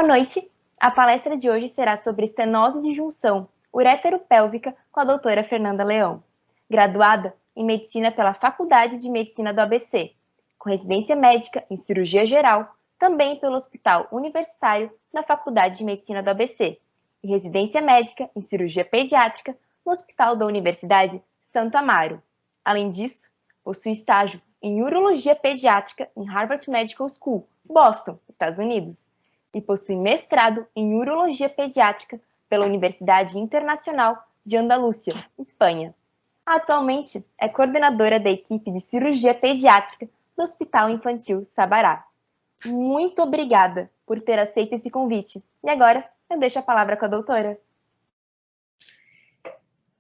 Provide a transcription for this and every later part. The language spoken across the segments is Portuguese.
noite, a palestra de hoje será sobre estenose de junção uretero-pélvica com a doutora Fernanda Leão, graduada em Medicina pela Faculdade de Medicina do ABC, com residência médica em Cirurgia Geral, também pelo Hospital Universitário na Faculdade de Medicina do ABC, e residência médica em Cirurgia Pediátrica no Hospital da Universidade Santo Amaro. Além disso, possui estágio em Urologia Pediátrica em Harvard Medical School, Boston, Estados Unidos, e possui mestrado em Urologia Pediátrica pela Universidade Internacional de Andalúcia, Espanha. Atualmente é coordenadora da equipe de Cirurgia Pediátrica do Hospital Infantil Sabará. Muito obrigada por ter aceito esse convite. E agora eu deixo a palavra com a doutora.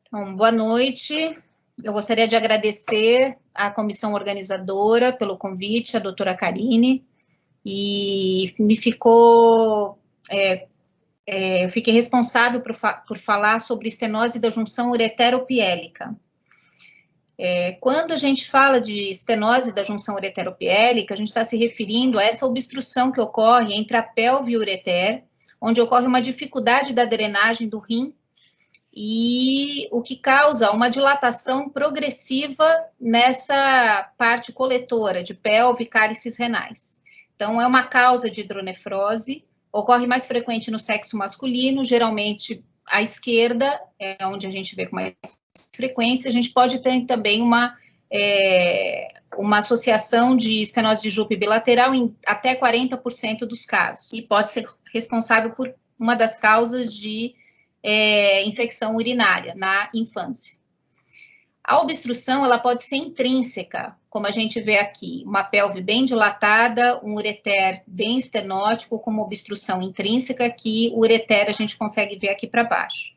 Então, boa noite. Eu gostaria de agradecer à comissão organizadora pelo convite, a doutora Karine, e eu fiquei responsável por falar sobre estenose da junção uretero-piélica. Quando a gente fala de estenose da junção uretero-piélica, a gente está se referindo a essa obstrução que ocorre entre a pelve e o ureter, onde ocorre uma dificuldade da drenagem do rim, e o que causa uma dilatação progressiva nessa parte coletora de pelve e cálices renais. Então, é uma causa de hidronefrose, ocorre mais frequente no sexo masculino, geralmente à esquerda, é onde a gente vê com mais frequência. A gente pode ter também uma associação de estenose de Jupe bilateral em até 40% dos casos, e pode ser responsável por uma das causas de infecção urinária na infância. A obstrução, ela pode ser intrínseca, como a gente vê aqui, uma pelve bem dilatada, um ureter bem estenótico, com uma obstrução intrínseca, que o ureter a gente consegue ver aqui para baixo.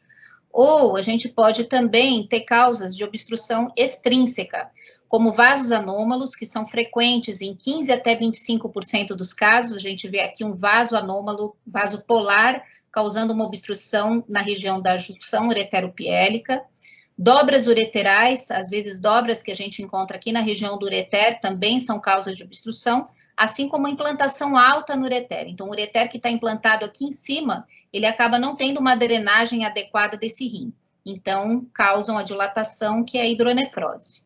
Ou a gente pode também ter causas de obstrução extrínseca, como vasos anômalos, que são frequentes em 15 até 25% dos casos. A gente vê aqui um vaso anômalo, vaso polar, causando uma obstrução na região da junção uretero-piélica. Dobras ureterais, às vezes dobras que a gente encontra aqui na região do ureter, também são causas de obstrução, assim como a implantação alta no ureter. Então, o ureter que está implantado aqui em cima, ele acaba não tendo uma drenagem adequada desse rim. Então, causam a dilatação, que é a hidronefrose.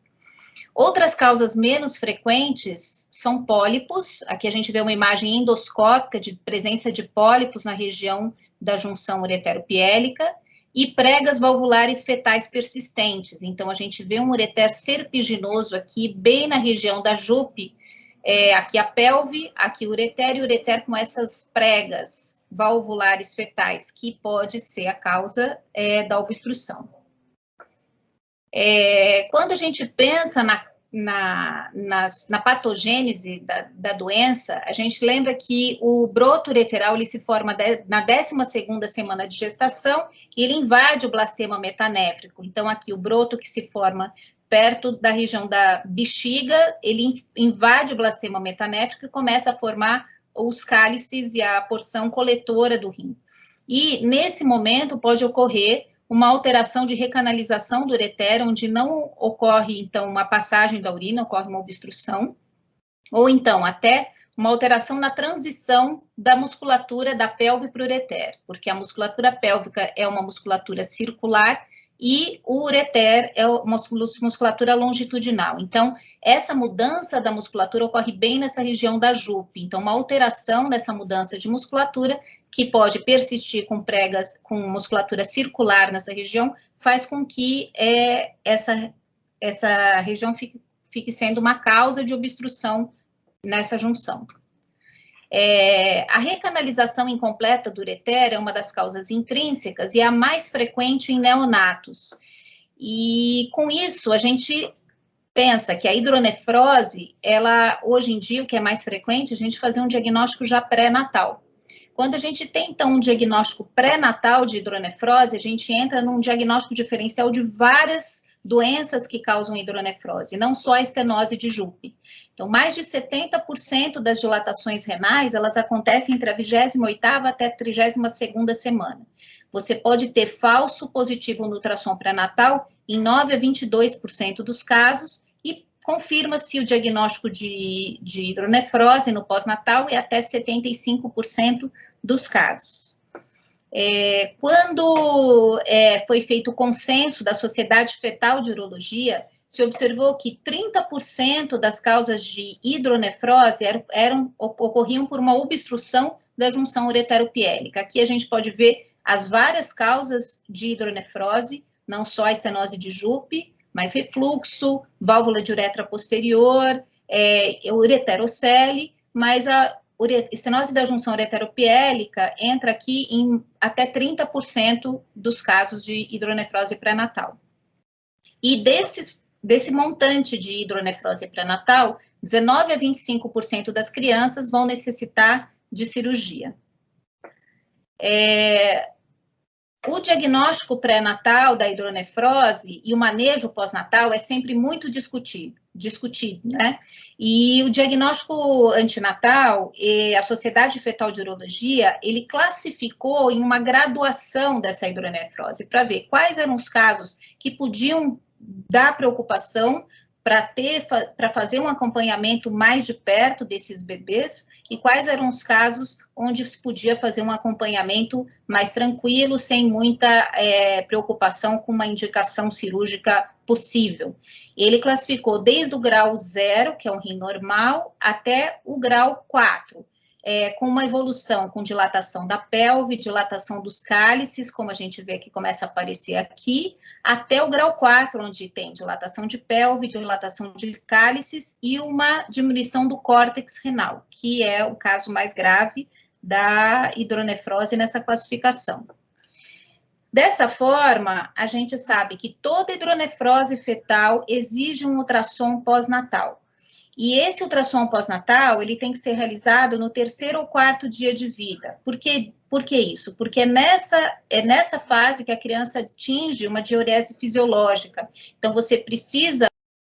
Outras causas menos frequentes são pólipos. Aqui a gente vê uma imagem endoscópica de presença de pólipos na região da junção uretero-piélica, e pregas valvulares fetais persistentes. Então, a gente vê um ureter serpiginoso aqui, bem na região da jupe, aqui a pelve, aqui o ureter, e o ureter com essas pregas valvulares fetais, que pode ser a causa da obstrução. Quando a gente pensa na patogênese da doença, a gente lembra que o broto ureteral ele se forma na 12ª semana de gestação e ele invade o blastema metanéfrico. Então, aqui o broto que se forma perto da região da bexiga, ele invade o blastema metanéfrico e começa a formar os cálices e a porção coletora do rim. E, nesse momento, pode ocorrer uma alteração de recanalização do ureter, onde não ocorre, então, uma passagem da urina, ocorre uma obstrução, ou então até uma alteração na transição da musculatura da pelve para o ureter, porque a musculatura pélvica é uma musculatura circular e o ureter é uma musculatura longitudinal. Então, essa mudança da musculatura ocorre bem nessa região da jupe. Então, uma alteração dessa mudança de musculatura, que pode persistir com pregas, com musculatura circular nessa região, faz com que essa região fique sendo uma causa de obstrução nessa junção. A recanalização incompleta do ureter é uma das causas intrínsecas e é a mais frequente em neonatos. E com isso, a gente pensa que a hidronefrose, ela, hoje em dia, o que é mais frequente, a gente fazer um diagnóstico já pré-natal. Quando a gente tem, então, um diagnóstico pré-natal de hidronefrose, a gente entra num diagnóstico diferencial de várias doenças que causam hidronefrose, não só a estenose de Jupe. Então, mais de 70% das dilatações renais, elas acontecem entre a 28ª até a 32ª semana. Você pode ter falso positivo no ultrassom pré-natal em 9 a 22% dos casos e confirma-se o diagnóstico de hidronefrose no pós-natal e até 75% dos casos. Quando foi feito o consenso da Sociedade Fetal de Urologia, se observou que 30% das causas de hidronefrose ocorriam por uma obstrução da junção ureteropiélica. Aqui a gente pode ver as várias causas de hidronefrose, não só a estenose de Jupe, mas refluxo, válvula de uretra posterior, ureterocele, mas a estenose da junção ureteropiélica entra aqui em até 30% dos casos de hidronefrose pré-natal. E desse montante de hidronefrose pré-natal, 19 a 25% das crianças vão necessitar de cirurgia. O diagnóstico pré-natal da hidronefrose e o manejo pós-natal é sempre muito discutido, né? E o diagnóstico antinatal, a Sociedade Fetal de Urologia, ele classificou em uma graduação dessa hidronefrose, para ver quais eram os casos que podiam dar preocupação para fazer um acompanhamento mais de perto desses bebês e quais eram os casos onde se podia fazer um acompanhamento mais tranquilo, sem muita preocupação com uma indicação cirúrgica possível. Ele classificou desde o grau 0, que é um rim normal, até o grau 4, com uma evolução com dilatação da pelve, dilatação dos cálices, como a gente vê que começa a aparecer aqui, até o grau 4, onde tem dilatação de pelve, dilatação de cálices e uma diminuição do córtex renal, que é o caso mais grave da hidronefrose nessa classificação. Dessa forma, a gente sabe que toda hidronefrose fetal exige um ultrassom pós-natal. E esse ultrassom pós-natal, ele tem que ser realizado no 3º ou 4º dia de vida. Por que isso? Porque é nessa fase que a criança atinge uma diurese fisiológica. Então, você precisa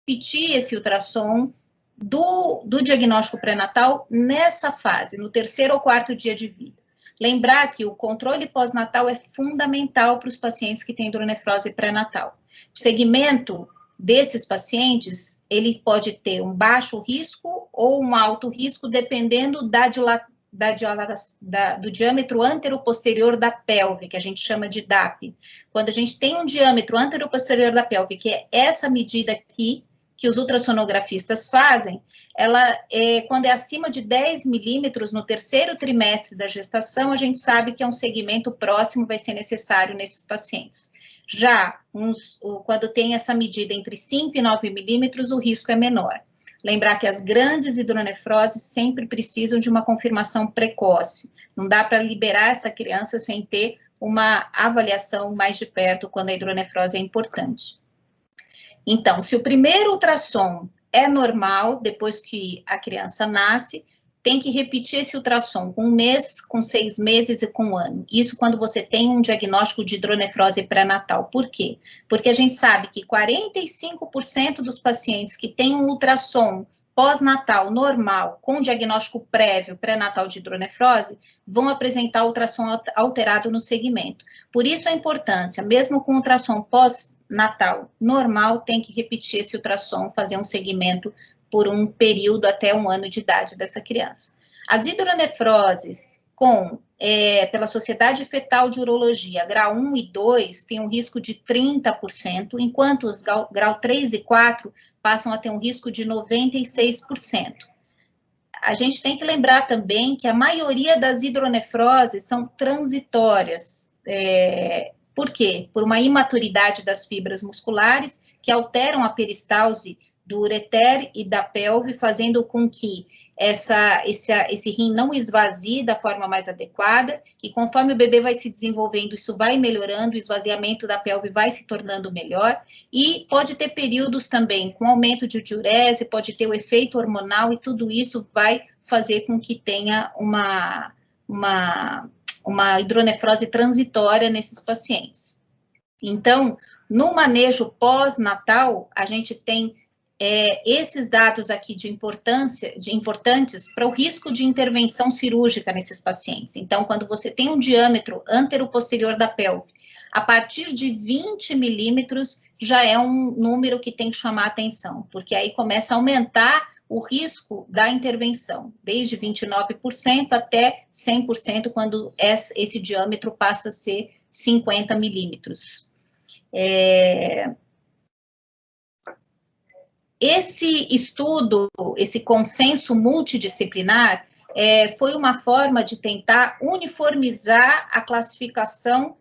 repetir esse ultrassom do diagnóstico pré-natal nessa fase, no 3º ou 4º dia de vida. Lembrar que o controle pós-natal é fundamental para os pacientes que têm hidronefrose pré-natal. O segmento desses pacientes, ele pode ter um baixo risco ou um alto risco, dependendo do diâmetro antero-posterior da pelve, que a gente chama de DAP. Quando a gente tem um diâmetro antero-posterior da pelve, que é essa medida aqui, que os ultrassonografistas fazem, quando é acima de 10 milímetros no 3º trimestre da gestação, a gente sabe que é um segmento próximo, vai ser necessário nesses pacientes. Já quando tem essa medida entre 5 e 9 milímetros, o risco é menor. Lembrar que as grandes hidronefroses sempre precisam de uma confirmação precoce. Não dá para liberar essa criança sem ter uma avaliação mais de perto quando a hidronefrose é importante. Então, se o primeiro ultrassom é normal, depois que a criança nasce, tem que repetir esse ultrassom com 1 mês, com 6 meses e com 1 ano. Isso quando você tem um diagnóstico de hidronefrose pré-natal. Por quê? Porque a gente sabe que 45% dos pacientes que têm um ultrassom pós-natal normal, com diagnóstico prévio pré-natal de hidronefrose, vão apresentar ultrassom alterado no segmento. Por isso a importância, mesmo com ultrassom pós-natal normal, tem que repetir esse ultrassom, fazer um segmento por um período até 1 ano de idade dessa criança. As hidronefroses pela Sociedade Fetal de Urologia, grau 1 e 2, tem um risco de 30%, enquanto os grau 3 e 4 passam a ter um risco de 96%. A gente tem que lembrar também que a maioria das hidronefroses são transitórias. Por quê? Por uma imaturidade das fibras musculares que alteram a peristalse do ureter e da pelve, fazendo com que esse rim não esvazie da forma mais adequada, e conforme o bebê vai se desenvolvendo, isso vai melhorando, o esvaziamento da pelve vai se tornando melhor, e pode ter períodos também com aumento de diurese, pode ter o efeito hormonal, e tudo isso vai fazer com que tenha uma hidronefrose transitória nesses pacientes. Então, no manejo pós-natal, a gente tem esses dados aqui importantes para o risco de intervenção cirúrgica nesses pacientes. Então, quando você tem um diâmetro antero-posterior da pelve, a partir de 20 milímetros já é um número que tem que chamar a atenção, porque aí começa a aumentar o risco da intervenção, desde 29% até 100% quando esse diâmetro passa a ser 50 milímetros. Esse estudo, esse consenso multidisciplinar, foi uma forma de tentar uniformizar a classificação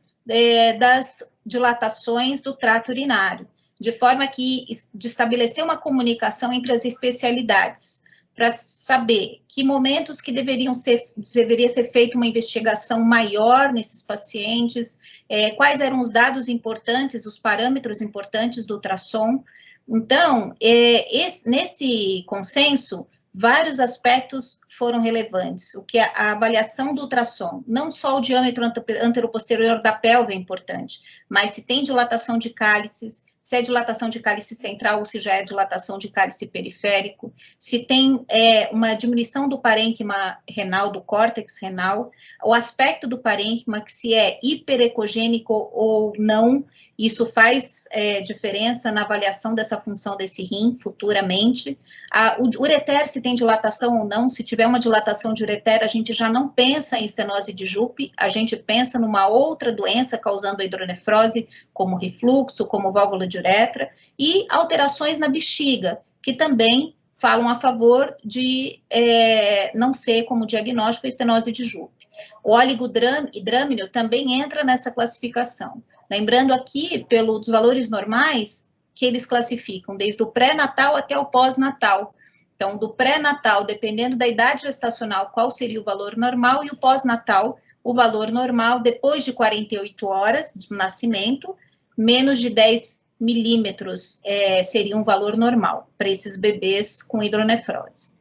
das dilatações do trato urinário, de forma de estabelecer uma comunicação entre as especialidades, para saber que momentos que deveria ser feita uma investigação maior nesses pacientes, quais eram os dados importantes, os parâmetros importantes do ultrassom. Então, nesse consenso, vários aspectos foram relevantes, o que a avaliação do ultrassom, não só o diâmetro anteroposterior da pelve é importante, mas se tem dilatação de cálices, se é dilatação de cálice central ou se já é dilatação de cálice periférico, se tem uma diminuição do parênquima renal, do córtex renal, o aspecto do parênquima, que se é hiperecogênico ou não, isso faz diferença na avaliação dessa função desse rim futuramente. O ureter, se tem dilatação ou não, se tiver uma dilatação de ureter, a gente já não pensa em estenose de Jupe, a gente pensa numa outra doença causando a hidronefrose, como refluxo, como válvula de uretra, e alterações na bexiga, que também falam a favor de não ser como diagnóstico a estenose de Jupe. O oligodrâmino também entra nessa classificação. Lembrando aqui, pelos valores normais, que eles classificam desde o pré-natal até o pós-natal. Então, do pré-natal, dependendo da idade gestacional, qual seria o valor normal, e o pós-natal, o valor normal, depois de 48 horas do nascimento, menos de 10 milímetros seria um valor normal para esses bebês com hidronefrose.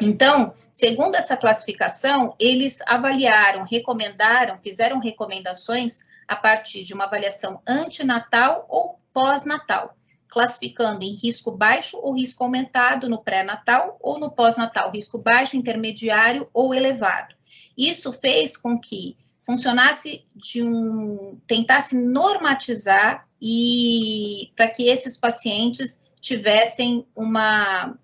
Então, segundo essa classificação, eles avaliaram, recomendaram, fizeram recomendações a partir de uma avaliação antinatal ou pós-natal, classificando em risco baixo ou risco aumentado no pré-natal ou no pós-natal, risco baixo, intermediário ou elevado. Isso fez com que funcionasse tentasse normatizar e para que esses pacientes tivessem uma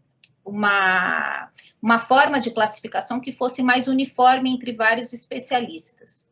forma de classificação que fosse mais uniforme entre vários especialistas.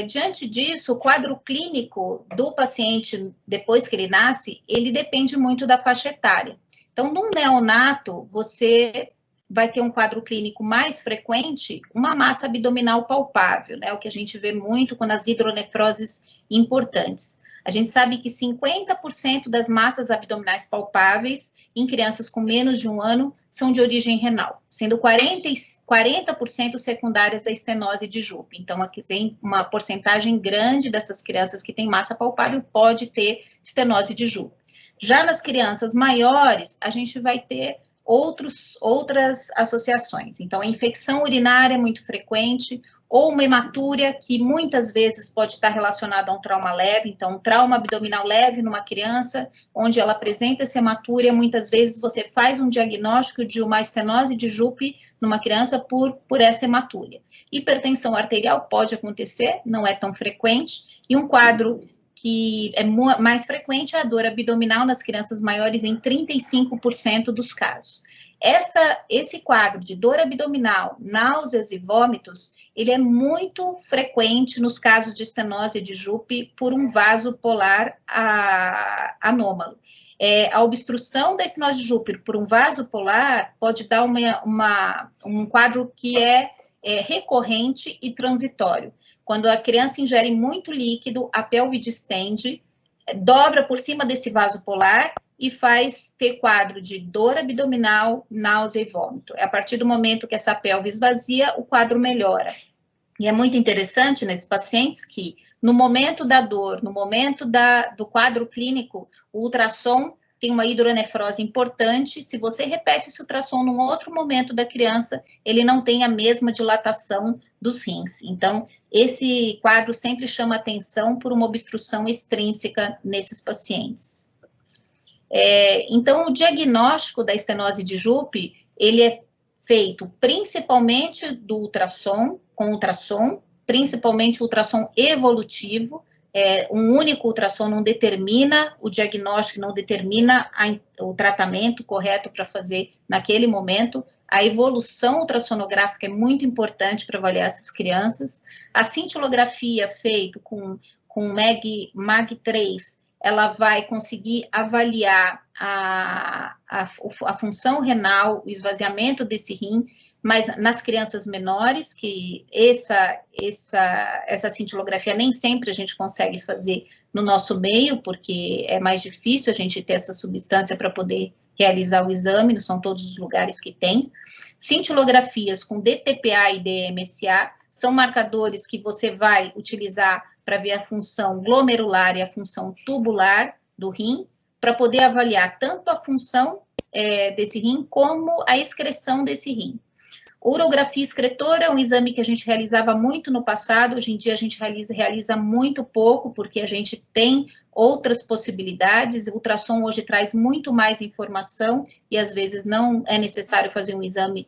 Diante disso, o quadro clínico do paciente, depois que ele nasce, ele depende muito da faixa etária. Então, num neonato, você vai ter um quadro clínico mais frequente, uma massa abdominal palpável, né? O que a gente vê muito quando as hidronefroses importantes. A gente sabe que 50% das massas abdominais palpáveis em crianças com menos de 1 ano são de origem renal, sendo 40% secundárias à estenose de Jupe. Então, aqui tem uma porcentagem grande dessas crianças que têm massa palpável pode ter estenose de Jupe. Já nas crianças maiores, a gente vai ter outras associações. Então, a infecção urinária é muito frequente, ou uma hematúria, que muitas vezes pode estar relacionada a um trauma leve, então, um trauma abdominal leve numa criança, onde ela apresenta essa hematúria, muitas vezes você faz um diagnóstico de uma estenose de Jupe numa criança por essa hematúria. Hipertensão arterial pode acontecer, não é tão frequente, e um quadro que é mais frequente é a dor abdominal nas crianças maiores em 35% dos casos. Esse quadro de dor abdominal, náuseas e vômitos, ele é muito frequente nos casos de estenose de Jupe por um vaso polar anômalo. A obstrução da estenose de Jupe por um vaso polar pode dar um quadro que é recorrente e transitório. Quando a criança ingere muito líquido, a pelve distende, dobra por cima desse vaso polar e faz ter quadro de dor abdominal, náusea e vômito. É a partir do momento que essa pelve esvazia, o quadro melhora. E é muito interessante nesses pacientes que, no momento da dor, no momento do quadro clínico, o ultrassom tem uma hidronefrose importante. Se você repete esse ultrassom num outro momento da criança, ele não tem a mesma dilatação dos rins. Então, esse quadro sempre chama atenção por uma obstrução extrínseca nesses pacientes. Então, o diagnóstico da estenose de Jupe, ele é feito principalmente do ultrassom, com ultrassom, principalmente ultrassom evolutivo, um único ultrassom não determina o diagnóstico, não determina o tratamento correto para fazer naquele momento. A evolução ultrassonográfica é muito importante para avaliar essas crianças. A cintilografia feita com MAG3, ela vai conseguir avaliar a função renal, o esvaziamento desse rim, mas nas crianças menores, que essa cintilografia nem sempre a gente consegue fazer no nosso meio, porque é mais difícil a gente ter essa substância para poder realizar o exame, não são todos os lugares que tem. Cintilografias com DTPA e DMSA são marcadores que você vai utilizar para ver a função glomerular e a função tubular do rim, para poder avaliar tanto a função desse rim, como a excreção desse rim. Urografia excretora é um exame que a gente realizava muito no passado, hoje em dia a gente realiza muito pouco, porque a gente tem outras possibilidades. O ultrassom hoje traz muito mais informação e às vezes não é necessário fazer um exame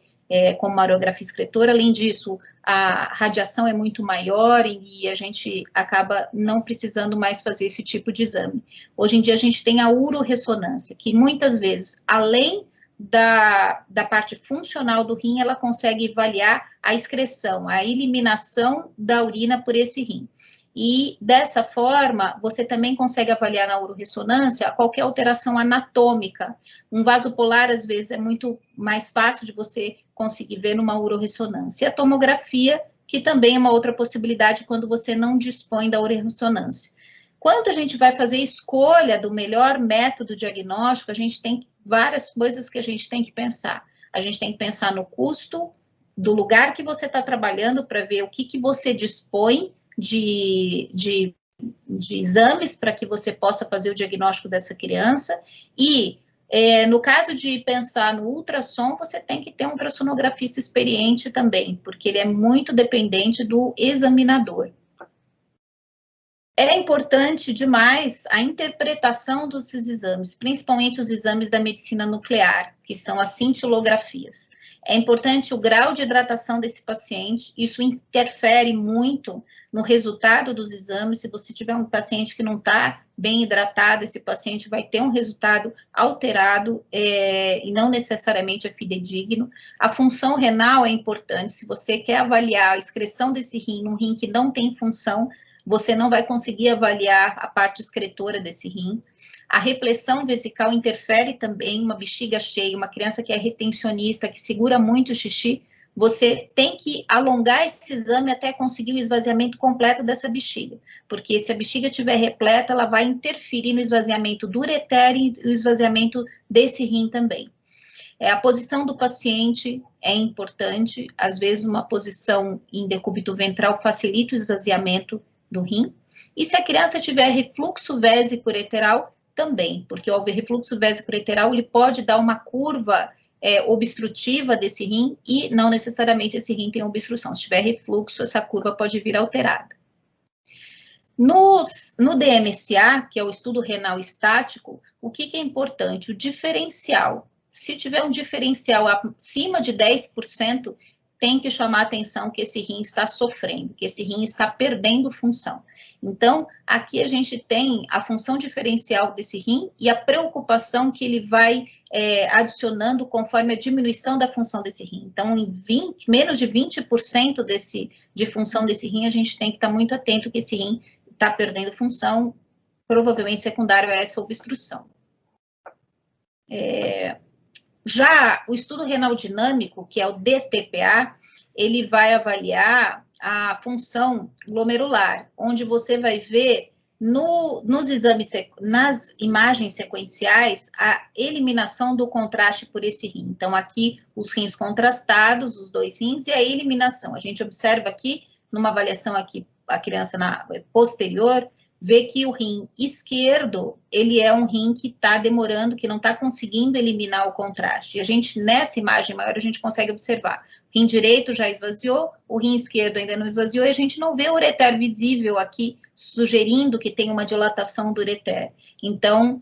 como uma urografia excretora. Além disso, a radiação é muito maior e a gente acaba não precisando mais fazer esse tipo de exame. Hoje em dia a gente tem a uroressonância, que muitas vezes, além da parte funcional do rim, ela consegue avaliar a excreção, a eliminação da urina por esse rim. E dessa forma, você também consegue avaliar na uroressonância qualquer alteração anatômica. Um vaso polar, às vezes, é muito mais fácil de você conseguir ver numa uroressonância. E a tomografia, que também é uma outra possibilidade quando você não dispõe da uroressonância. Quando a gente vai fazer escolha do melhor método diagnóstico, a gente tem várias coisas que a gente tem que pensar. A gente tem que pensar no custo do lugar que você está trabalhando para ver o que você dispõe de exames para que você possa fazer o diagnóstico dessa criança. E, no caso de pensar no ultrassom, você tem que ter um ultrassonografista experiente também, porque ele é muito dependente do examinador. É importante demais a interpretação dos exames, principalmente os exames da medicina nuclear, que são as cintilografias. É importante o grau de hidratação desse paciente, isso interfere muito no resultado dos exames. Se você tiver um paciente que não está bem hidratado, esse paciente vai ter um resultado alterado e não necessariamente é fidedigno. A função renal é importante. Se você quer avaliar a excreção desse rim num rim que não tem função, você não vai conseguir avaliar a parte excretora desse rim. A repressão vesical interfere também, uma bexiga cheia, uma criança que é retencionista, que segura muito o xixi, você tem que alongar esse exame até conseguir o esvaziamento completo dessa bexiga, porque se a bexiga estiver repleta, ela vai interferir no esvaziamento do ureter e o esvaziamento desse rim também. A posição do paciente é importante, às vezes uma posição em decúbito ventral facilita o esvaziamento do rim, e se a criança tiver refluxo vésico-ureteral, também, porque o refluxo vésico-ureteral ele pode dar uma curva obstrutiva desse rim e não necessariamente esse rim tem obstrução. Se tiver refluxo, essa curva pode vir alterada. No DMSA, que é o estudo renal estático, o que é importante? O diferencial. Se tiver um diferencial acima de 10%, tem que chamar a atenção que esse rim está sofrendo, que esse rim está perdendo função. Então, aqui a gente tem a função diferencial desse rim e a preocupação que ele vai adicionando conforme a diminuição da função desse rim. Então, em menos de 20% de função desse rim, a gente tem que estar muito atento que esse rim está perdendo função, provavelmente secundário a essa obstrução. Já o estudo renal dinâmico, que é o DTPA, ele vai avaliar a função glomerular, onde você vai ver nos exames, nas imagens sequenciais, a eliminação do contraste por esse rim. Então, aqui, os rins contrastados, os dois rins, e a eliminação. A gente observa aqui, numa avaliação aqui, a criança posterior, vê que o rim esquerdo, ele é um rim que está demorando, que não está conseguindo eliminar o contraste. E a gente, nessa imagem maior, a gente consegue observar. O rim direito já esvaziou, o rim esquerdo ainda não esvaziou, e a gente não vê o ureter visível aqui, sugerindo que tem uma dilatação do ureter. Então,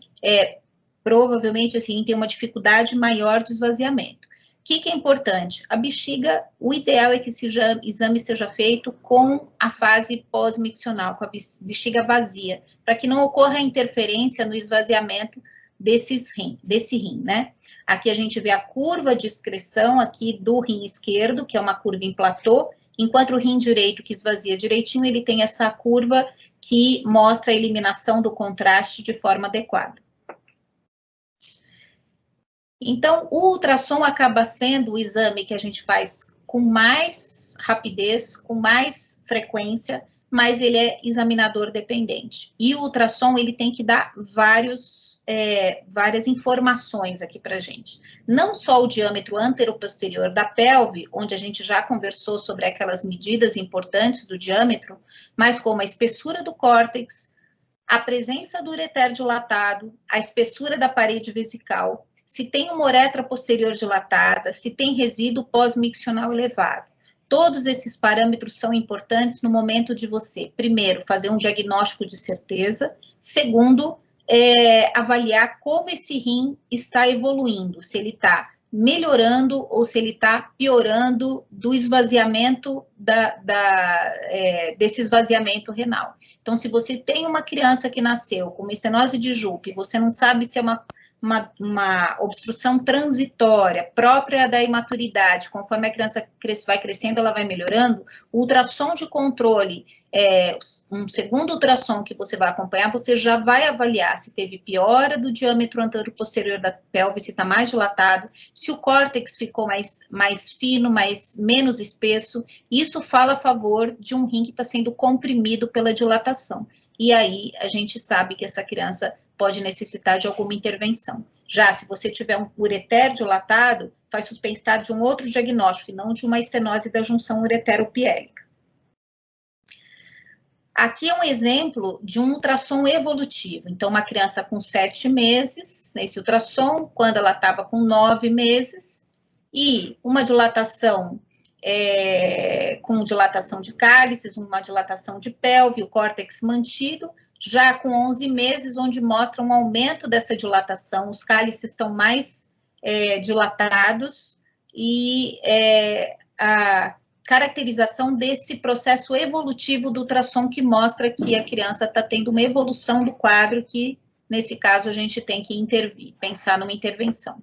provavelmente, esse rim tem uma dificuldade maior de esvaziamento. que é importante? A bexiga, o ideal é que esse exame seja feito com a fase pós-miccional, com a bexiga vazia, para que não ocorra interferência no esvaziamento desse rim, né? Aqui a gente vê a curva de excreção aqui do rim esquerdo, que é uma curva em platô, enquanto o rim direito, que esvazia direitinho, ele tem essa curva que mostra a eliminação do contraste de forma adequada. Então, o ultrassom acaba sendo o exame que a gente faz com mais rapidez, com mais frequência, mas ele é examinador dependente. E o ultrassom, ele tem que dar várias informações aqui para a gente. Não só o diâmetro antero-posterior da pelve, onde a gente já conversou sobre aquelas medidas importantes do diâmetro, mas como a espessura do córtex, a presença do ureter dilatado, a espessura da parede vesical, se tem uma uretra posterior dilatada, se tem resíduo pós-miccional elevado. Todos esses parâmetros são importantes no momento de você, primeiro, fazer um diagnóstico de certeza, segundo, avaliar como esse rim está evoluindo, se ele está melhorando ou se ele está piorando do esvaziamento, desse esvaziamento renal. Então, se você tem uma criança que nasceu com uma estenose de Jupe, você não sabe se é uma obstrução transitória própria da imaturidade, conforme a criança vai crescendo, ela vai melhorando, o ultrassom de controle, um segundo ultrassom que você vai acompanhar, você já vai avaliar se teve piora do diâmetro antero-posterior da pelve, se está mais dilatado, se o córtex ficou mais fino, menos espesso. Isso fala a favor de um rim que está sendo comprimido pela dilatação. E aí a gente sabe que essa criança pode necessitar de alguma intervenção. Já se você tiver um ureter dilatado, faz suspensar de um outro diagnóstico, e não de uma estenose da junção uretero-piélica. Aqui é um exemplo de um ultrassom evolutivo. Então, uma criança com 7 meses, nesse ultrassom, quando ela estava com 9 meses, e uma dilatação com dilatação de cálices, uma dilatação de pelve, o córtex mantido, já com 11 meses, onde mostra um aumento dessa dilatação, os cálices estão mais dilatados, e a caracterização desse processo evolutivo do ultrassom que mostra que a criança está tendo uma evolução do quadro que, nesse caso, a gente tem que intervir, pensar numa intervenção.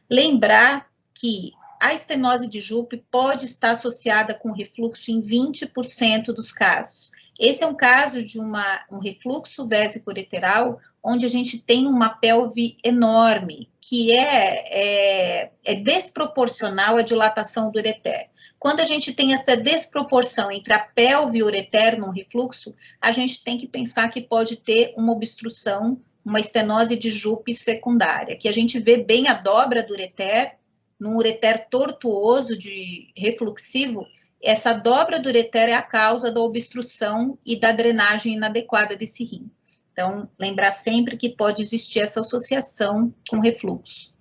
Lembrar que a estenose de Jupe pode estar associada com refluxo em 20% dos casos. Esse é um caso de um refluxo vésico-ureteral, onde a gente tem uma pelve enorme, que é desproporcional à dilatação do ureter. Quando a gente tem essa desproporção entre a pelve e o ureter num refluxo, a gente tem que pensar que pode ter uma obstrução, uma estenose de Jupe secundária, que a gente vê bem a dobra do ureter, num ureter tortuoso de refluxivo. Essa dobra do ureter é a causa da obstrução e da drenagem inadequada desse rim. Então, lembrar sempre que pode existir essa associação com refluxo.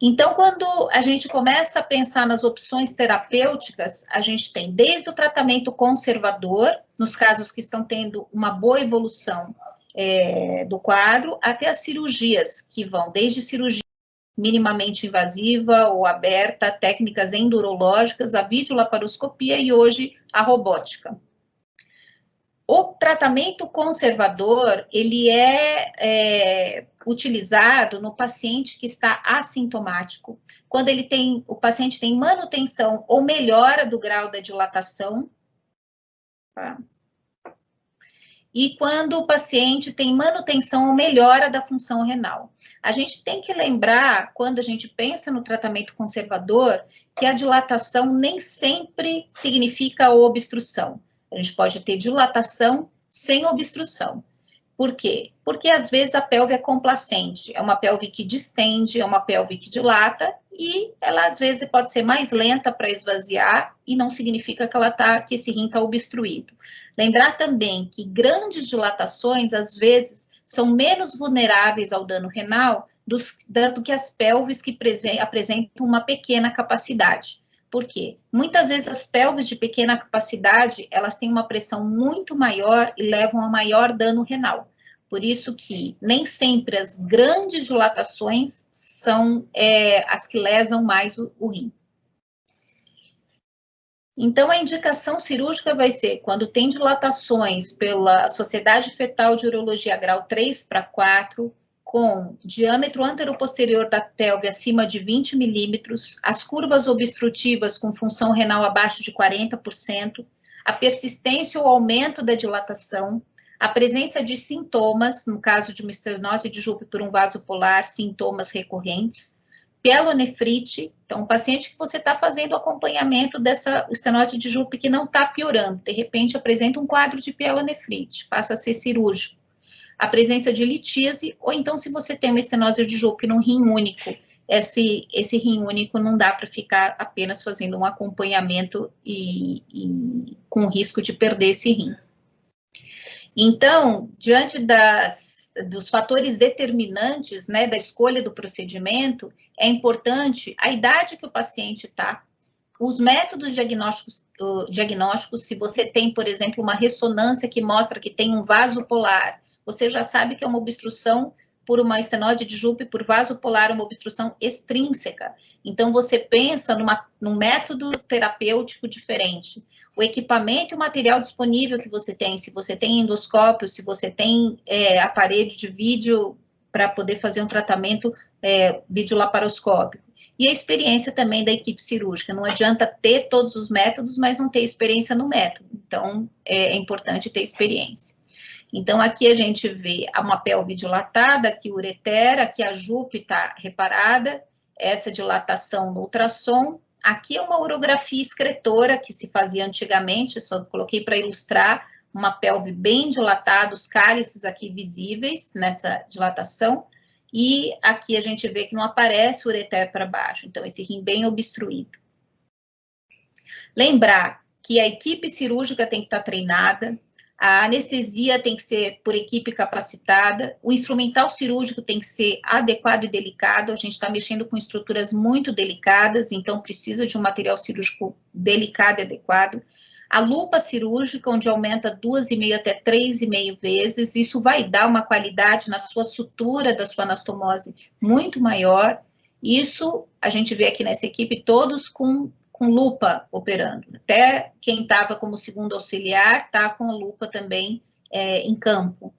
Então, quando a gente começa a pensar nas opções terapêuticas, a gente tem desde o tratamento conservador, nos casos que estão tendo uma boa evolução do quadro, até as cirurgias, que vão desde cirurgia minimamente invasiva ou aberta, técnicas endurológicas, a videolaparoscopia e hoje a robótica. O tratamento conservador, ele é utilizado no paciente que está assintomático, quando o paciente tem manutenção ou melhora do grau da dilatação, tá? E quando o paciente tem manutenção ou melhora da função renal. A gente tem que lembrar, quando a gente pensa no tratamento conservador, que a dilatação nem sempre significa obstrução. A gente pode ter dilatação sem obstrução. Por quê? Porque às vezes a pelve é complacente, é uma pelve que distende, é uma pelve que dilata, e ela às vezes pode ser mais lenta para esvaziar, e não significa que esse rim está obstruído. Lembrar também que grandes dilatações, às vezes, são menos vulneráveis ao dano renal do que as pelves que apresentam uma pequena capacidade. Por quê? Muitas vezes as pelves de pequena capacidade, elas têm uma pressão muito maior e levam a maior dano renal. Por isso que nem sempre as grandes dilatações são as que lesam mais o rim. Então, a indicação cirúrgica vai ser quando tem dilatações pela Sociedade Fetal de Urologia grau 3 para 4, com diâmetro anteroposterior da pelve acima de 20 milímetros, as curvas obstrutivas com função renal abaixo de 40%, a persistência ou aumento da dilatação, a presença de sintomas, no caso de uma estenose de Jupe por um vaso polar, sintomas recorrentes, pielonefrite, então um paciente que você está fazendo acompanhamento dessa estenose de Jupe que não está piorando, de repente apresenta um quadro de pielonefrite, passa a ser cirúrgico. A presença de litíase, ou então se você tem uma estenose de Jupe num rim único, esse rim único não dá para ficar apenas fazendo um acompanhamento e com o risco de perder esse rim. Então, diante dos fatores determinantes, né, da escolha do procedimento, é importante a idade que o paciente está, os métodos diagnósticos, se você tem, por exemplo, uma ressonância que mostra que tem um vaso polar, você já sabe que é uma obstrução por uma estenose de Jupe por vaso polar, uma obstrução extrínseca. Então, você pensa num método terapêutico diferente. O equipamento e o material disponível que você tem, se você tem endoscópio, se você tem aparelho de vídeo para poder fazer um tratamento videolaparoscópico. E a experiência também da equipe cirúrgica. Não adianta ter todos os métodos, mas não ter experiência no método. Então, é importante ter experiência. Então, aqui a gente vê uma pelve dilatada, aqui o ureter, aqui a Jupe está reparada, essa dilatação no ultrassom. Aqui é uma urografia excretora que se fazia antigamente, só coloquei para ilustrar, uma pelve bem dilatada, os cálices aqui visíveis nessa dilatação. E aqui a gente vê que não aparece o ureter para baixo, então esse rim bem obstruído. Lembrar que a equipe cirúrgica tem que estar treinada, a anestesia tem que ser por equipe capacitada, o instrumental cirúrgico tem que ser adequado e delicado, a gente está mexendo com estruturas muito delicadas, então precisa de um material cirúrgico delicado e adequado. A lupa cirúrgica, onde aumenta 2,5 até 3,5 vezes, isso vai dar uma qualidade na sua sutura da sua anastomose muito maior. Isso a gente vê aqui nessa equipe, todos com lupa operando. Até quem estava como segundo auxiliar está com a lupa também em campo.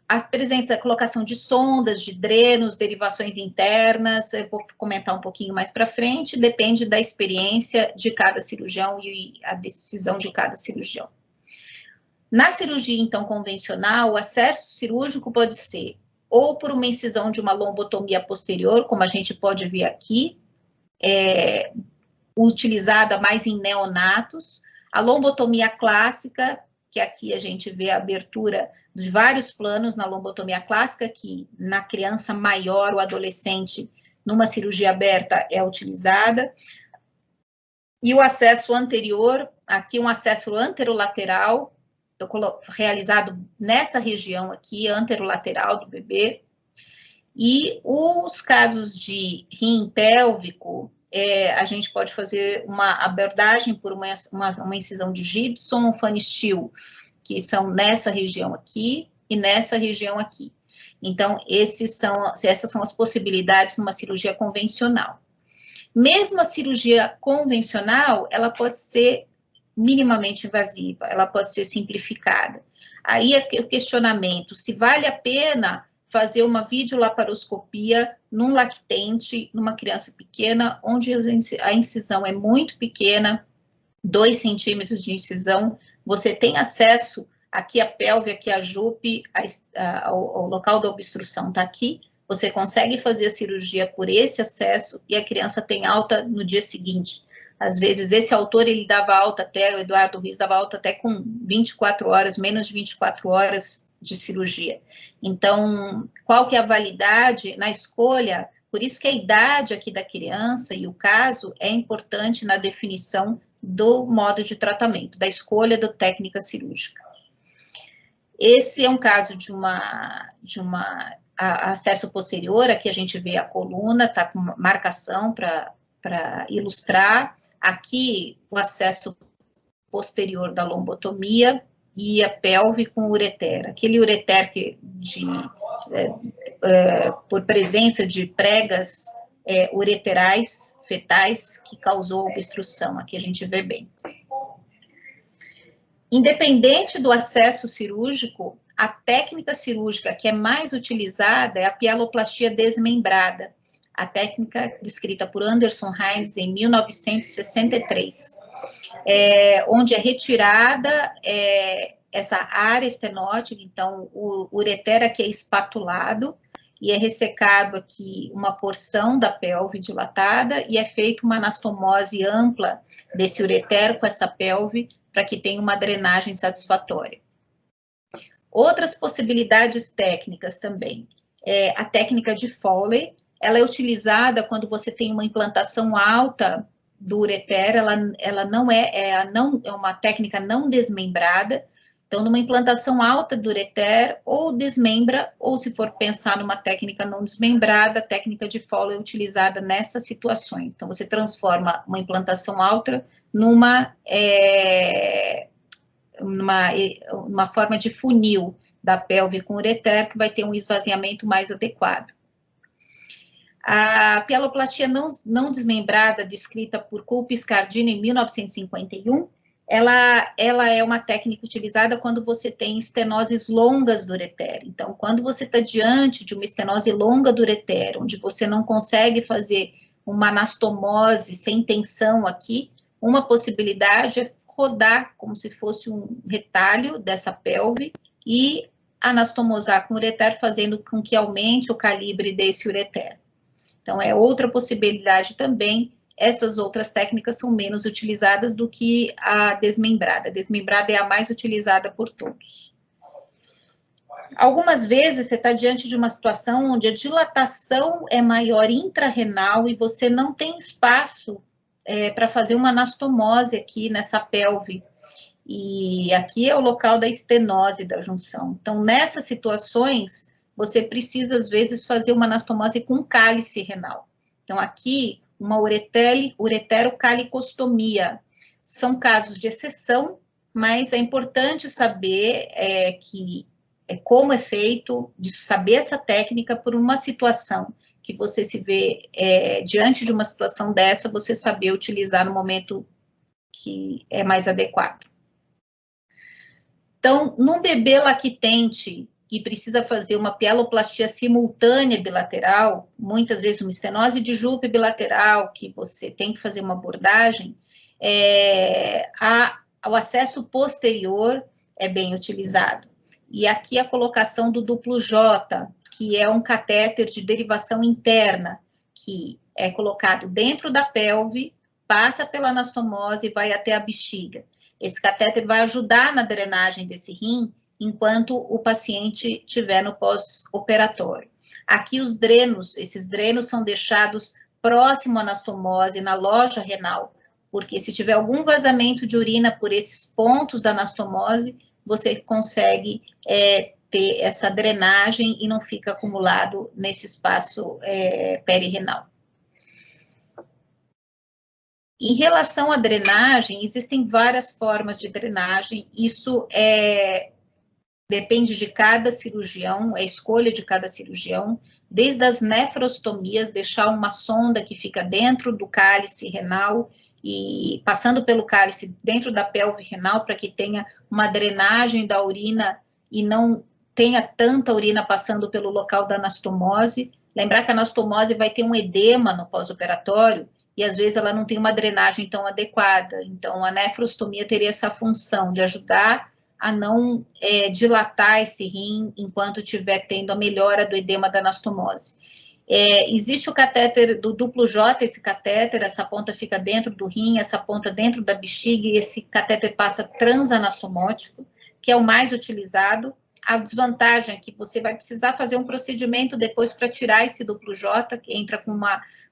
A presença, a colocação de sondas, de drenos, derivações internas, eu vou comentar um pouquinho mais para frente, depende da experiência de cada cirurgião e a decisão de cada cirurgião. Na cirurgia, então, convencional, o acesso cirúrgico pode ser ou por uma incisão de uma lombotomia posterior, como a gente pode ver aqui, utilizada mais em neonatos, a lombotomia clássica, que aqui a gente vê a abertura de vários planos na lombotomia clássica, que na criança maior ou adolescente, numa cirurgia aberta, é utilizada. E o acesso anterior, aqui um acesso anterolateral, realizado nessa região aqui, anterolateral do bebê. E os casos de rim pélvico, a gente pode fazer uma abordagem por uma incisão de Gibson ou Fanny-Steele, que são nessa região aqui e nessa região aqui. Então, essas são as possibilidades numa cirurgia convencional. Mesmo a cirurgia convencional, ela pode ser minimamente invasiva, ela pode ser simplificada. Aí é o questionamento, se vale a pena fazer uma videolaparoscopia num lactente, numa criança pequena, onde a incisão é muito pequena, 2 centímetros de incisão, você tem acesso, aqui a pelve, aqui a Jupe, o local da obstrução está aqui, você consegue fazer a cirurgia por esse acesso e a criança tem alta no dia seguinte. Às vezes, esse autor, ele dava alta até, o Eduardo Ruiz dava alta até com 24 horas, menos de 24 horas de cirurgia. Então, qual que é a validade na escolha? Por isso que a idade aqui da criança e o caso é importante na definição do modo de tratamento, da escolha da técnica cirúrgica. Esse é um caso de acesso posterior, aqui a gente vê a coluna, está com marcação para ilustrar. Aqui o acesso posterior da lombotomia, e a pelve com ureter. Aquele ureter que por presença de pregas ureterais fetais que causou obstrução. Aqui a gente vê bem. Independente do acesso cirúrgico, a técnica cirúrgica que é mais utilizada é a pieloplastia desmembrada, a técnica descrita por Anderson Heinz em 1963, onde é retirada essa área estenótica, então o ureter aqui é espatulado e é ressecado aqui uma porção da pelve dilatada e é feita uma anastomose ampla desse ureter com essa pelve para que tenha uma drenagem satisfatória. Outras possibilidades técnicas também. A técnica de Foley, ela é utilizada quando você tem uma implantação alta do ureter, ela não é uma técnica não desmembrada. Então, numa implantação alta do ureter, ou desmembra, ou se for pensar numa técnica não desmembrada, a técnica de Foley é utilizada nessas situações. Então, você transforma uma implantação alta numa forma de funil da pelve com ureter, que vai ter um esvaziamento mais adequado. A pieloplastia não desmembrada, descrita por Culp e Scardino em 1951, ela é uma técnica utilizada quando você tem estenoses longas do ureter. Então, quando você está diante de uma estenose longa do ureter, onde você não consegue fazer uma anastomose sem tensão aqui, uma possibilidade é rodar como se fosse um retalho dessa pelve e anastomosar com o ureter, fazendo com que aumente o calibre desse ureter. Então, é outra possibilidade também. Essas outras técnicas são menos utilizadas do que a desmembrada. A desmembrada é a mais utilizada por todos. Algumas vezes você está diante de uma situação onde a dilatação é maior intrarrenal e você não tem espaço para fazer uma anastomose aqui nessa pelve. E aqui é o local da estenose da junção. Então, nessas situações, você precisa, às vezes, fazer uma anastomose com cálice renal. Então, aqui, uma ureterocalicostomia. São casos de exceção, mas é importante saber como é feito, de saber essa técnica por uma situação que você se vê diante de uma situação dessa, você saber utilizar no momento que é mais adequado. Então, num bebê lactente que precisa fazer uma pieloplastia simultânea bilateral, muitas vezes uma estenose de Jupe bilateral, que você tem que fazer uma abordagem, o acesso posterior é bem utilizado. E aqui a colocação do duplo J, que é um catéter de derivação interna, que é colocado dentro da pelve, passa pela anastomose e vai até a bexiga. Esse catéter vai ajudar na drenagem desse rim, enquanto o paciente estiver no pós-operatório. Aqui esses drenos são deixados próximo à anastomose, na loja renal, porque se tiver algum vazamento de urina por esses pontos da anastomose, você consegue ter essa drenagem e não fica acumulado nesse espaço perirenal. Em relação à drenagem, existem várias formas de drenagem, isso depende de cada cirurgião, é escolha de cada cirurgião, desde as nefrostomias, deixar uma sonda que fica dentro do cálice renal e passando pelo cálice dentro da pelve renal para que tenha uma drenagem da urina e não tenha tanta urina passando pelo local da anastomose. Lembrar que a anastomose vai ter um edema no pós-operatório e às vezes ela não tem uma drenagem tão adequada. Então, a nefrostomia teria essa função de ajudar a não dilatar esse rim enquanto estiver tendo a melhora do edema da anastomose. Existe o catéter do duplo J, esse catéter, essa ponta fica dentro do rim, essa ponta dentro da bexiga, e esse catéter passa transanastomótico, que é o mais utilizado. A desvantagem é que você vai precisar fazer um procedimento depois para tirar esse duplo J, que entra com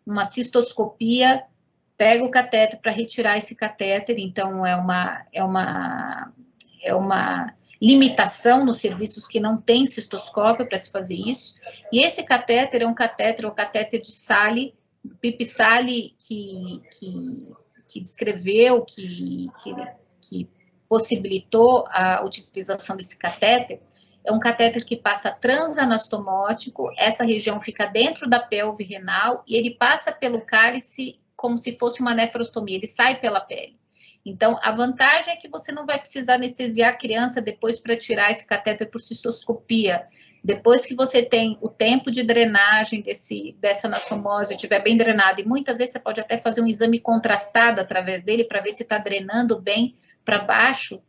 uma cistoscopia, pega o catéter para retirar esse catéter, então é uma limitação nos serviços que não tem cistoscópio para se fazer isso. E esse catéter é o catéter de Sally, Pipi Sally, que descreveu, que possibilitou a utilização desse catéter, é um catéter que passa transanastomótico, essa região fica dentro da pelve renal e ele passa pelo cálice como se fosse uma nefrostomia, ele sai pela pele. Então, a vantagem é que você não vai precisar anestesiar a criança depois para tirar esse catéter por cistoscopia. Depois que você tem o tempo de drenagem dessa anastomose, estiver bem drenado, e muitas vezes você pode até fazer um exame contrastado através dele para ver se está drenando bem para baixo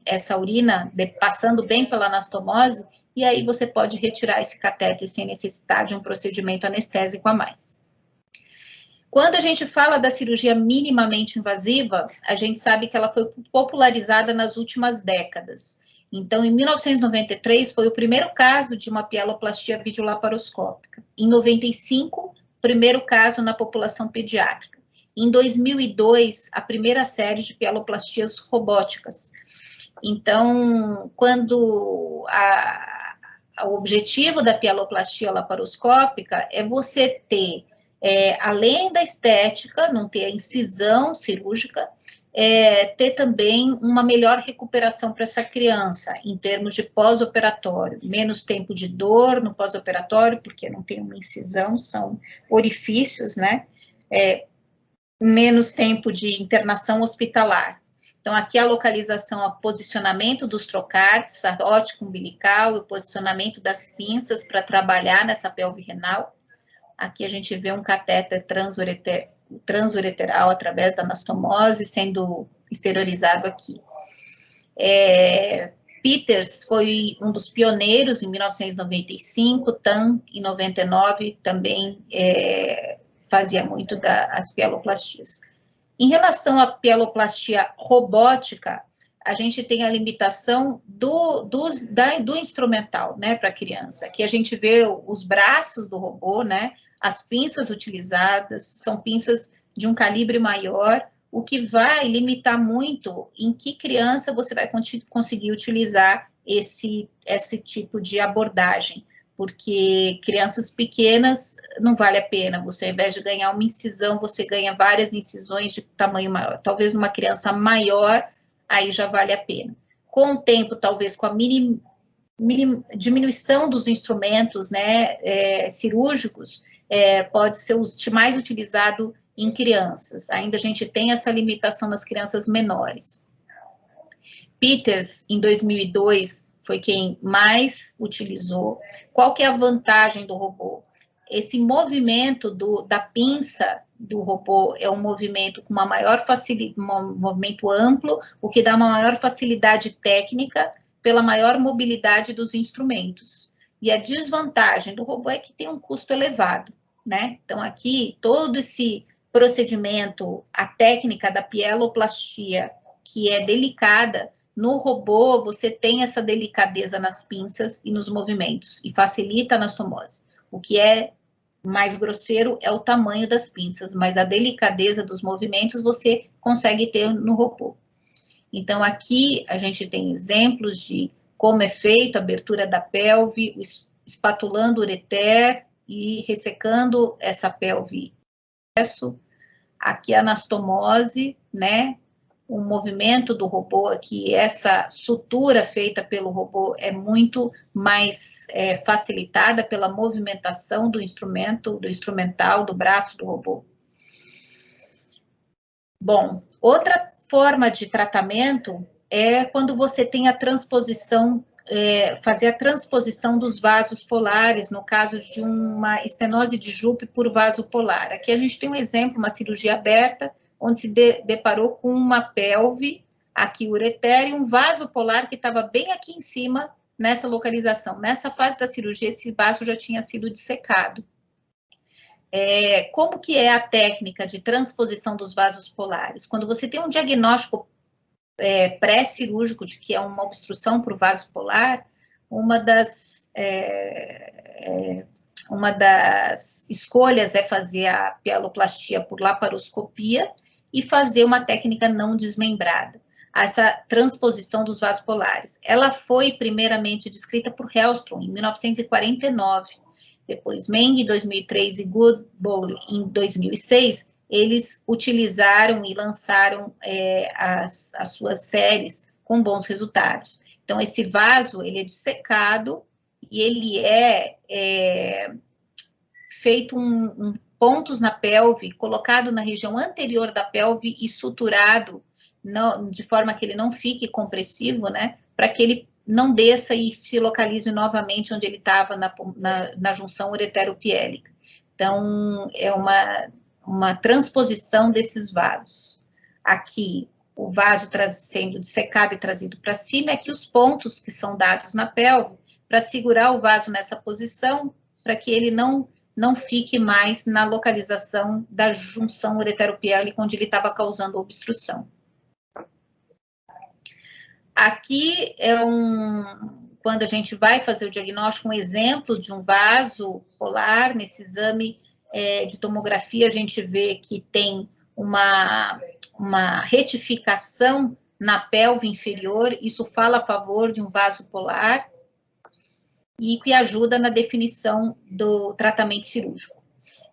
essa urina, passando bem pela anastomose, e aí você pode retirar esse catéter sem necessidade de um procedimento anestésico a mais. Quando a gente fala da cirurgia minimamente invasiva, a gente sabe que ela foi popularizada nas últimas décadas. Então, em 1993, foi o primeiro caso de uma pieloplastia videolaparoscópica. Em 95, primeiro caso na população pediátrica. Em 2002, a primeira série de pieloplastias robóticas. Então, quando o objetivo da pieloplastia laparoscópica é você ter, além da estética, não ter a incisão cirúrgica, ter também uma melhor recuperação para essa criança, em termos de pós-operatório, menos tempo de dor no pós-operatório, porque não tem uma incisão, são orifícios, né? Menos tempo de internação hospitalar. Então, aqui a localização, o posicionamento dos trocártes, a ótica umbilical, o posicionamento das pinças para trabalhar nessa pelve renal. Aqui a gente vê um catéter transureteral através da anastomose sendo exteriorizado aqui. Peters foi um dos pioneiros em 1995, Tan em 99 também fazia muito das pieloplastias. Em relação à pieloplastia robótica, a gente tem a limitação do instrumental, né, para a criança. Aqui a gente vê os braços do robô, né, as pinças utilizadas, são pinças de um calibre maior, o que vai limitar muito em que criança você vai conseguir utilizar esse tipo de abordagem, porque crianças pequenas não vale a pena, você ao invés de ganhar uma incisão, você ganha várias incisões de tamanho maior, talvez numa criança maior, aí já vale a pena. Com o tempo, talvez com a diminuição dos instrumentos, né, cirúrgicos, pode ser mais utilizado em crianças. Ainda a gente tem essa limitação nas crianças menores. Peters, em 2002, foi quem mais utilizou. Qual que é a vantagem do robô? Esse movimento da pinça do robô é um movimento com uma maior facilidade, um movimento amplo, o que dá uma maior facilidade técnica pela maior mobilidade dos instrumentos. E a desvantagem do robô é que tem um custo elevado, né? Então, aqui, todo esse procedimento, a técnica da pieloplastia, que é delicada, no robô, você tem essa delicadeza nas pinças e nos movimentos, e facilita a anastomose. O que é mais grosseiro é o tamanho das pinças, mas a delicadeza dos movimentos você consegue ter no robô. Então, aqui a gente tem exemplos de como é feito a abertura da pelve, espatulando o ureter e ressecando essa pelve. Aqui a anastomose, né? O movimento do robô aqui, essa sutura feita pelo robô é muito mais facilitada pela movimentação do instrumento, do instrumental, do braço do robô. Bom, outra forma de tratamento é quando você tem a transposição, fazer a transposição dos vasos polares, no caso de uma estenose de Jupe por vaso polar. Aqui a gente tem um exemplo, uma cirurgia aberta, onde se deparou com uma pelve, aqui o ureter, e um vaso polar que estava bem aqui em cima, nessa localização. Nessa fase da cirurgia, esse vaso já tinha sido dissecado. Como que é a técnica de transposição dos vasos polares? Quando você tem um diagnóstico pré-cirúrgico de que é uma obstrução por vaso polar, uma das escolhas é fazer a pieloplastia por laparoscopia e fazer uma técnica não desmembrada, essa transposição dos vasos polares. Ela foi primeiramente descrita por Hellstrom em 1949, depois Meng em 2003 e Goodbow em 2006, eles utilizaram e lançaram as suas séries com bons resultados. Então, esse vaso, ele é dissecado e ele é feito pontos na pelve, colocado na região anterior da pelve e suturado de forma que ele não fique compressivo, né? Para que ele não desça e se localize novamente onde ele estava na junção uretero-piélica. Então, é uma transposição desses vasos. Aqui, o vaso sendo dissecado e trazido para cima, aqui os pontos que são dados na pelve, para segurar o vaso nessa posição, para que ele não fique mais na localização da junção uretero-piélica, onde ele estava causando obstrução. Aqui quando a gente vai fazer o diagnóstico, um exemplo de um vaso polar. Nesse exame de tomografia, a gente vê que tem uma retificação na pelve inferior, isso fala a favor de um vaso polar e que ajuda na definição do tratamento cirúrgico.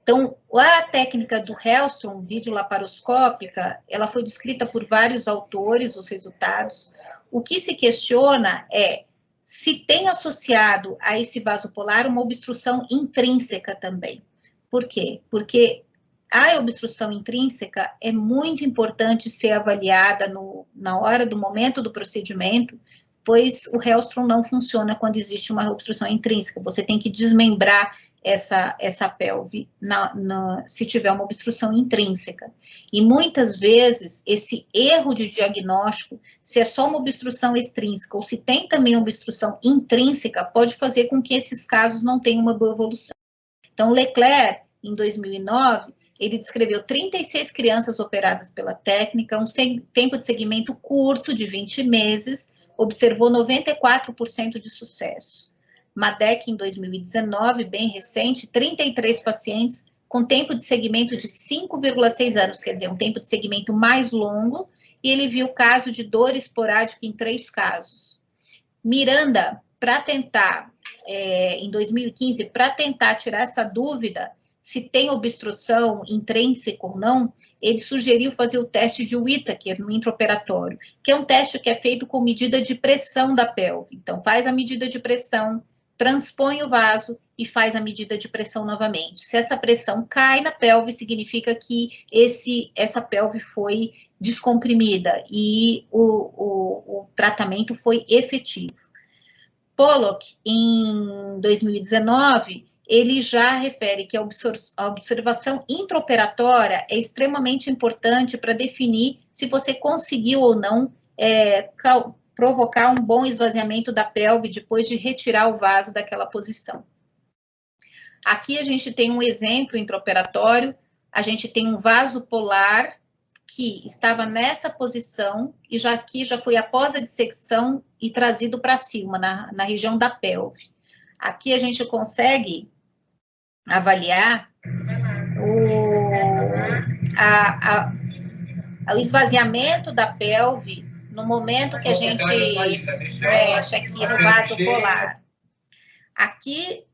Então, a técnica do Hellstrom, videolaparoscópica, ela foi descrita por vários autores, os resultados. O que se questiona é se tem associado a esse vaso polar uma obstrução intrínseca também. Por quê? Porque a obstrução intrínseca é muito importante ser avaliada na hora do momento do procedimento, pois o Hellstrom não funciona quando existe uma obstrução intrínseca. Você tem que desmembrar essa pelve se tiver uma obstrução intrínseca. E muitas vezes, esse erro de diagnóstico, se é só uma obstrução extrínseca ou se tem também uma obstrução intrínseca, pode fazer com que esses casos não tenham uma boa evolução. Então, Leclerc, em 2009, ele descreveu 36 crianças operadas pela técnica, um tempo de segmento curto, de 20 meses, observou 94% de sucesso. Madec, em 2019, bem recente, 33 pacientes com tempo de segmento de 5,6 anos, quer dizer, um tempo de segmento mais longo, e ele viu caso de dor esporádica em 3 casos. Miranda, para tentar, em 2015, para tentar tirar essa dúvida, se tem obstrução intrínseca ou não, ele sugeriu fazer o teste de Whittaker no intraoperatório, que é um teste que é feito com medida de pressão da pelve. Então, faz a medida de pressão, transpõe o vaso e faz a medida de pressão novamente. Se essa pressão cai na pelve, significa que essa pelve foi descomprimida e o tratamento foi efetivo. Pollock, em 2019, ele já refere que a observação intraoperatória é extremamente importante para definir se você conseguiu ou não provocar um bom esvaziamento da pelve depois de retirar o vaso daquela posição. Aqui a gente tem um exemplo intraoperatório, a gente tem um vaso polar que estava nessa posição e aqui já foi após a dissecção e trazido para cima, na região da pelve. Aqui a gente consegue avaliar o esvaziamento da pelve no momento que a gente mexe aqui no vaso polar. Aqui,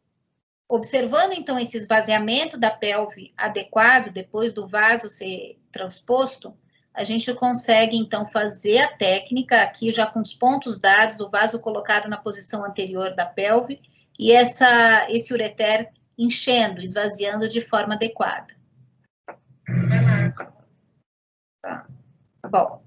observando então esse esvaziamento da pelve adequado, depois do vaso ser transposto, a gente consegue então fazer a técnica aqui já com os pontos dados, o vaso colocado na posição anterior da pelve e esse ureter enchendo, esvaziando de forma adequada. Bom,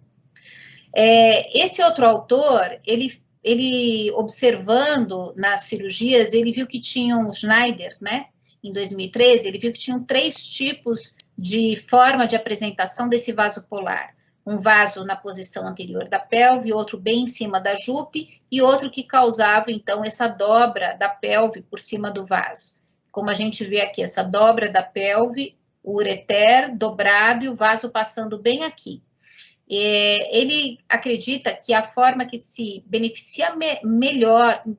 esse outro autor, ele observando nas cirurgias, ele viu que tinham o Schneider, né? Em 2013, ele viu que tinham 3 tipos de forma de apresentação desse vaso polar. Um vaso na posição anterior da pelve, outro bem em cima da jupe, e outro que causava, então, essa dobra da pelve por cima do vaso. Como a gente vê aqui, essa dobra da pelve, o ureter dobrado e o vaso passando bem aqui. Ele acredita que a forma que se beneficia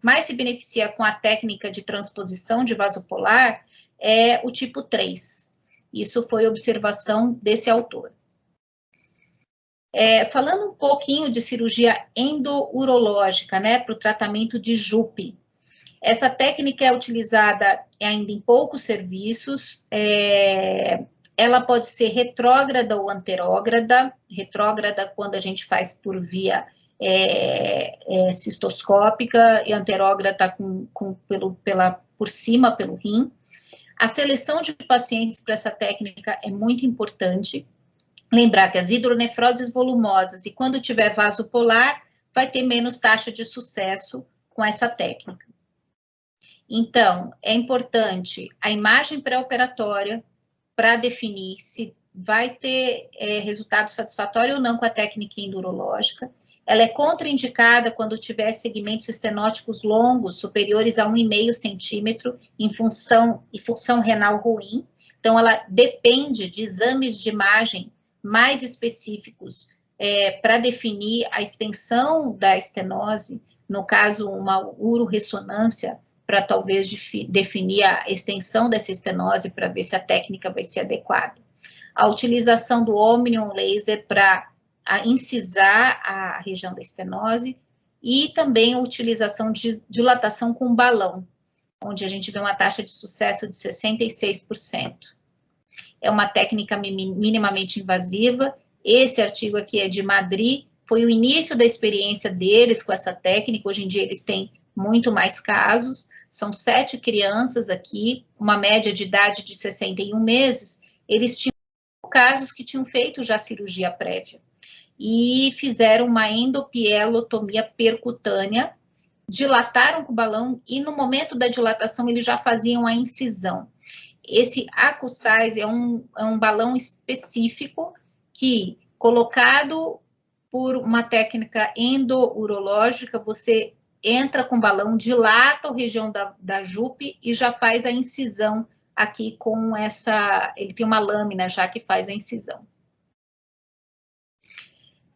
mais se beneficia com a técnica de transposição de vaso polar é o tipo 3. Isso foi observação desse autor. Falando um pouquinho de cirurgia endourológica, né, para o tratamento de JUP. Essa técnica é utilizada ainda em poucos serviços, ela pode ser retrógrada ou anterógrada. Retrógrada quando a gente faz por via cistoscópica, e anterógrada por cima, pelo rim. A seleção de pacientes para essa técnica é muito importante. Lembrar que as hidronefroses volumosas, e quando tiver vaso polar, vai ter menos taxa de sucesso com essa técnica. Então, é importante a imagem pré-operatória para definir se vai ter resultado satisfatório ou não com a técnica endurológica. Ela é contraindicada quando tiver segmentos estenóticos longos, superiores a 1,5 centímetro, em função renal ruim. Então, ela depende de exames de imagem mais específicos para definir a extensão da estenose, no caso, uma uroressonância, para talvez definir a extensão dessa estenose, para ver se a técnica vai ser adequada. A utilização do Omnium Laser para incisar a região da estenose, e também a utilização de dilatação com balão, onde a gente vê uma taxa de sucesso de 66%. É uma técnica minimamente invasiva. Esse artigo aqui é de Madrid, foi o início da experiência deles com essa técnica. Hoje em dia eles têm muito mais casos, são 7 crianças aqui, uma média de idade de 61 meses, eles tinham casos que tinham feito já cirurgia prévia, e fizeram uma endopielotomia percutânea, dilataram com o balão, e no momento da dilatação eles já faziam a incisão. Esse AcuSize é um balão específico que, colocado por uma técnica endourológica, você entra com o balão, dilata a região da jupe e já faz a incisão aqui com essa... Ele tem uma lâmina já que faz a incisão.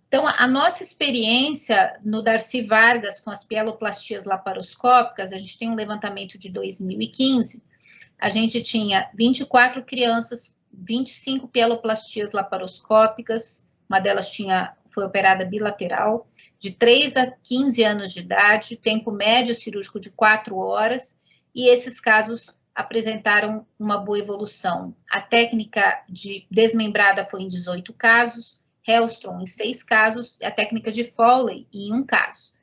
Então, a nossa experiência no Darcy Vargas com as pieloplastias laparoscópicas, a gente tem um levantamento de 2015, a gente tinha 24 crianças, 25 pieloplastias laparoscópicas, uma delas foi operada bilateral, de 3 a 15 anos de idade, tempo médio cirúrgico de 4 horas, e esses casos apresentaram uma boa evolução. A técnica de desmembrada foi em 18 casos, Hellstrom em 6 casos, e a técnica de Foley em 1 caso.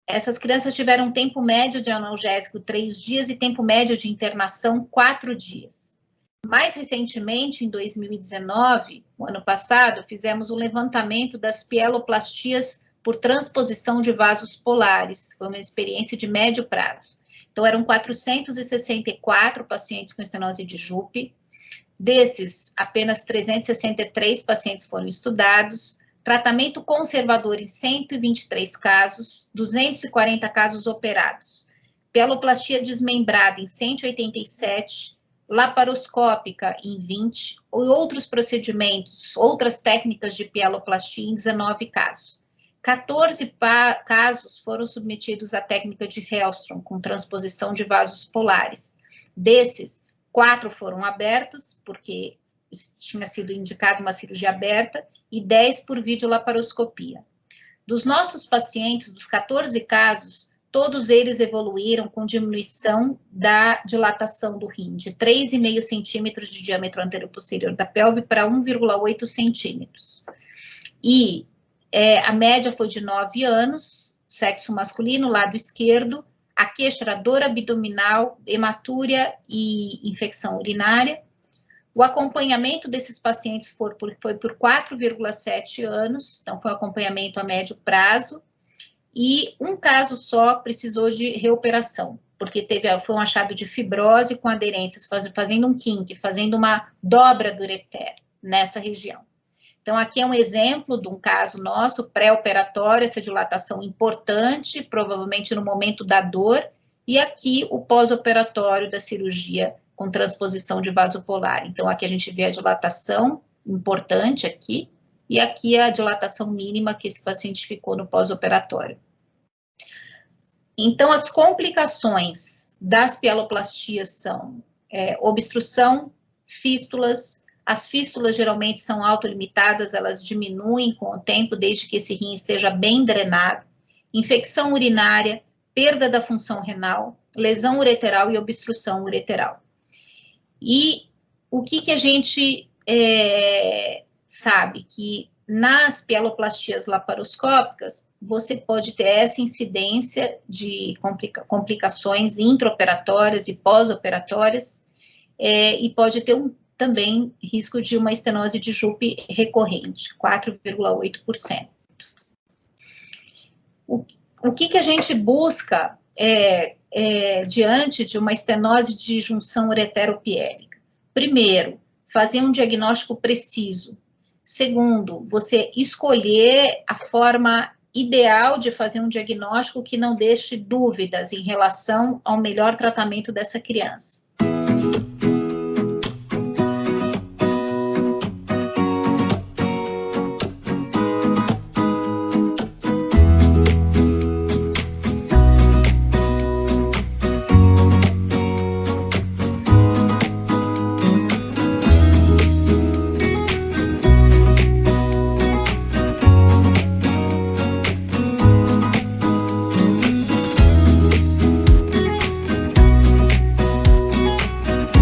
Essas crianças tiveram tempo médio de analgésico 3 dias e tempo médio de internação 4 dias. Mais recentemente, em 2019, o ano passado, fizemos um levantamento das pieloplastias por transposição de vasos polares. Foi uma experiência de médio prazo. Então, eram 464 pacientes com estenose de Jupe. Desses, apenas 363 pacientes foram estudados. Tratamento conservador em 123 casos, 240 casos operados. Pieloplastia desmembrada em 187, laparoscópica em 20, e outros procedimentos, outras técnicas de pieloplastia em 19 casos. 14 casos foram submetidos à técnica de Hellstrom, com transposição de vasos polares. Desses, 4 foram abertos, porque tinha sido indicada uma cirurgia aberta, e 10 por videolaparoscopia. Dos nossos pacientes, dos 14 casos, todos eles evoluíram com diminuição da dilatação do rim, de 3,5 centímetros de diâmetro anteroposterior da pelve para 1,8 centímetros. E a média foi de 9 anos, sexo masculino, lado esquerdo, a queixa era dor abdominal, hematúria e infecção urinária. O acompanhamento desses pacientes foi por 4,7 anos, então foi um acompanhamento a médio prazo, e 1 caso só precisou de reoperação, porque foi um achado de fibrose com aderências, fazendo um kink, fazendo uma dobra do ureter nessa região. Então, aqui é um exemplo de um caso nosso, pré-operatório, essa dilatação importante, provavelmente no momento da dor, e aqui o pós-operatório da cirurgia com transposição de vaso polar. Então, aqui a gente vê a dilatação importante aqui, e aqui a dilatação mínima que esse paciente ficou no pós-operatório. Então, as complicações das pieloplastias são obstrução, fístulas. As fístulas geralmente são autolimitadas, elas diminuem com o tempo, desde que esse rim esteja bem drenado. Infecção urinária, perda da função renal, lesão ureteral e obstrução ureteral. E O que a gente sabe? Que nas pialoplastias laparoscópicas, você pode ter essa incidência de complicações intraoperatórias e pós-operatórias, e pode ter também risco de uma estenose de Jupe recorrente, 4,8%. O que a gente busca diante de uma estenose de junção ureteropiélica? Primeiro, fazer um diagnóstico preciso. Segundo, você escolher a forma ideal de fazer um diagnóstico que não deixe dúvidas em relação ao melhor tratamento dessa criança.